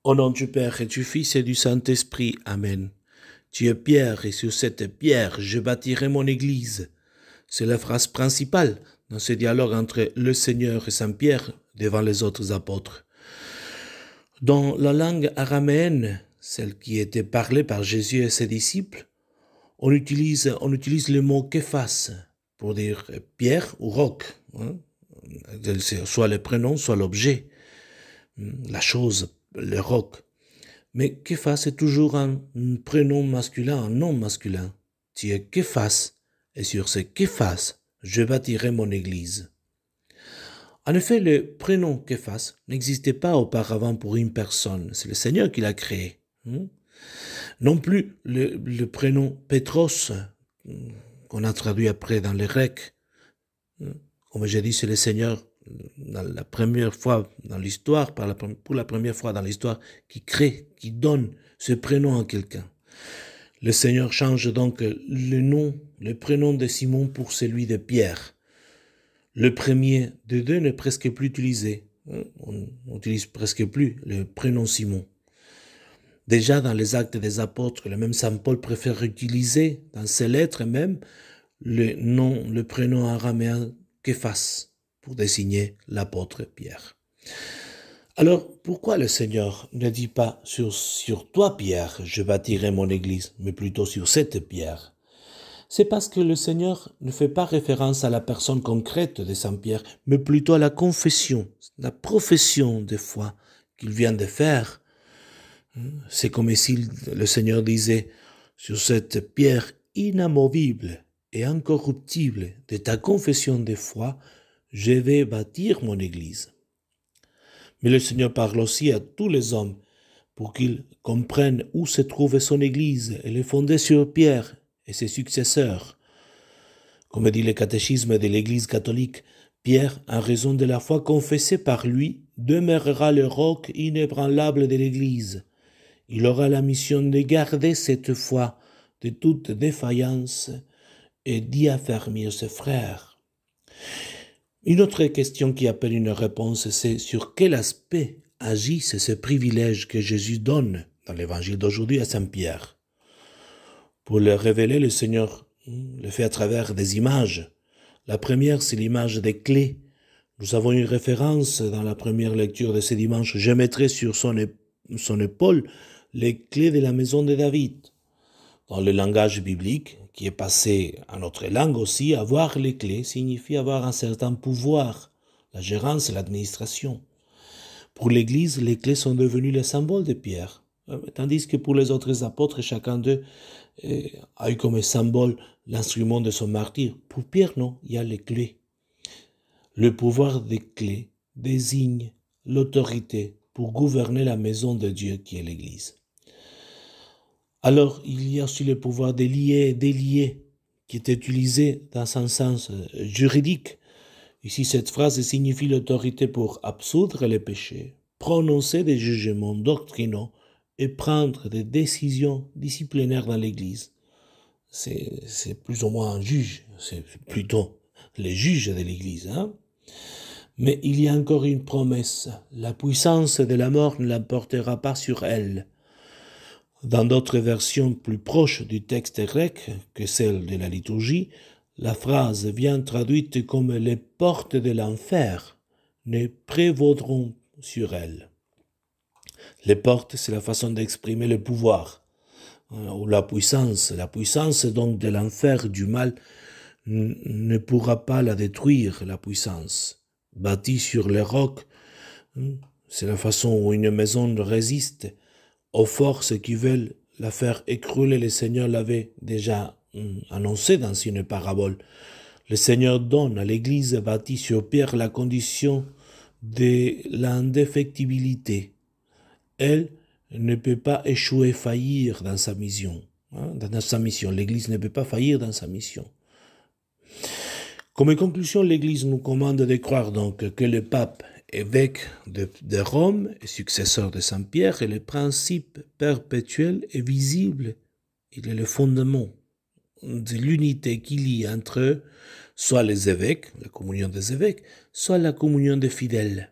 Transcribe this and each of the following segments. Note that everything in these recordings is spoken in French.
Au nom du Père et du Fils et du Saint-Esprit. Amen. Tu es pierre, et sur cette pierre, je bâtirai mon église. C'est la phrase principale dans ce dialogue entre le Seigneur et Saint-Pierre devant les autres apôtres. Dans la langue araméenne, celle qui était parlée par Jésus et ses disciples, on utilise le mot képhas pour dire pierre ou roc. Soit le prénom, soit l'objet, la chose, le roc. Mais képhas est toujours un prénom masculin, un nom masculin. Tu es képhas, et sur ce képhas, je bâtirai mon église. En effet, le prénom képhas n'existait pas auparavant pour une personne. C'est le Seigneur qui l'a créé. Non plus le prénom Pétros, qu'on a traduit après dans les Grecs. Comme j'ai dit, c'est le Seigneur, dans la première fois dans l'histoire, pour la première fois dans l'histoire, qui crée, qui donne ce prénom à quelqu'un. Le Seigneur change donc le prénom de Simon pour celui de Pierre. Le premier des deux n'est presque plus utilisé. On n'utilise presque plus le prénom Simon. Déjà dans les Actes des Apôtres, le même Saint Paul préfère utiliser dans ses lettres même le prénom araméen Képhas pour désigner l'apôtre Pierre. Alors, pourquoi le Seigneur ne dit pas sur toi, Pierre, je bâtirai mon église, mais plutôt sur cette pierre? C'est parce que le Seigneur ne fait pas référence à la personne concrète de Saint Pierre, mais plutôt à la confession, la profession de foi qu'il vient de faire. C'est comme si le Seigneur disait, sur cette pierre inamovible et incorruptible de ta confession de foi, je vais bâtir mon église. Mais le Seigneur parle aussi à tous les hommes pour qu'ils comprennent où se trouve son église. Elle est fondée sur Pierre et ses successeurs. Comme dit le catéchisme de l'église catholique, Pierre, en raison de la foi confessée par lui, demeurera le roc inébranlable de l'église. Il aura la mission de garder cette foi de toute défaillance et d'y affermir ses frères. Une autre question qui appelle une réponse, c'est sur quel aspect agissent ces privilèges que Jésus donne dans l'évangile d'aujourd'hui à Saint Pierre. Pour le révéler, le Seigneur le fait à travers des images. La première, c'est l'image des clés. Nous avons une référence dans la première lecture de ce dimanche. Je mettrai sur son épaule les clés de la maison de David. Dans le langage biblique, qui est passé à notre langue aussi, avoir les clés signifie avoir un certain pouvoir, la gérance et l'administration. Pour l'Église, les clés sont devenues le symbole de Pierre, tandis que pour les autres apôtres, chacun d'eux a eu comme symbole l'instrument de son martyre. Pour Pierre, non, il y a les clés. Le pouvoir des clés désigne l'autorité pour gouverner la maison de Dieu qui est l'Église. Alors, il y a aussi le pouvoir des liés et déliés qui est utilisé dans un sens juridique. Ici, cette phrase signifie l'autorité pour absoudre les péchés, prononcer des jugements doctrinaux et prendre des décisions disciplinaires dans l'Église. C'est plus ou moins un juge, c'est plutôt les juges de l'Église. Mais il y a encore une promesse. La puissance de la mort ne l'emportera pas sur elle. Dans d'autres versions plus proches du texte grec que celle de la liturgie, la phrase vient traduite comme « les portes de l'enfer ne prévaudront sur elle ». Les portes, c'est la façon d'exprimer le pouvoir, ou la puissance. La puissance donc de l'enfer, du mal, ne pourra pas la détruire, la puissance. Bâtie sur les rocs, c'est la façon où une maison résiste aux forces qui veulent la faire écrouler. Le Seigneur l'avait déjà annoncé dans une parabole. Le Seigneur donne à l'Église bâtie sur pierre la condition de l'indéfectibilité. Elle ne peut pas échouer, faillir dans sa mission. Dans sa mission, l'Église ne peut pas faillir dans sa mission. Comme conclusion, l'Église nous commande de croire donc que le pape, évêque de Rome et successeur de Saint-Pierre, est le principe perpétuel et visible. Il est le fondement de l'unité qui lie entre eux, soit les évêques, la communion des évêques, soit la communion des fidèles.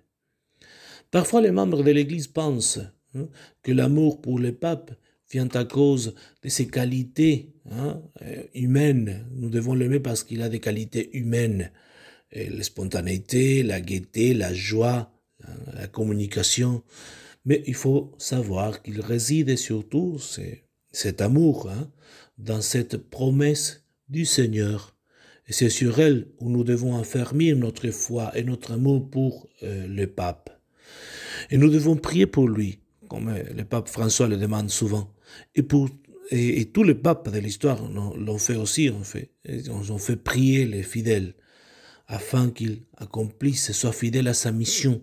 Parfois, les membres de l'Église pensent que l'amour pour le pape vient à cause de ses qualités humaines. Nous devons l'aimer parce qu'il a des qualités humaines. Et la spontanéité, la gaieté, la joie, la communication. Mais il faut savoir qu'il réside surtout cet amour dans cette promesse du Seigneur. Et c'est sur elle où nous devons affermir notre foi et notre amour pour le pape. Et nous devons prier pour lui, comme le pape François le demande souvent. Et tous les papes de l'histoire l'ont fait aussi, Ils ont fait prier les fidèles afin qu'ils accomplissent et soient fidèles à sa mission,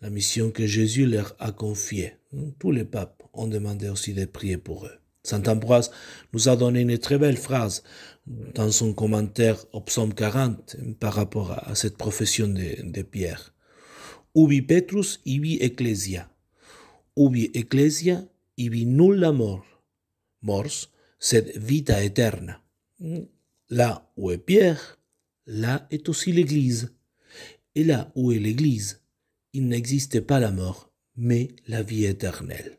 la mission que Jésus leur a confiée. Tous les papes ont demandé aussi de prier pour eux. Saint Ambroise nous a donné une très belle phrase dans son commentaire au psaume 40 par rapport à cette profession de Pierre. Ubi Petrus ibi ecclesia. Ubi ecclesia ibi nulla mors, sed vita eterna. Là où est Pierre, là est aussi l'Église. Et là où est l'Église, il n'existe pas la mort, mais la vie éternelle.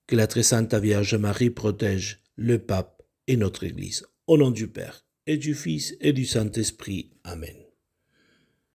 Que la très sainte Vierge Marie protège le pape et notre Église. Au nom du Père, et du Fils, et du Saint-Esprit. Amen.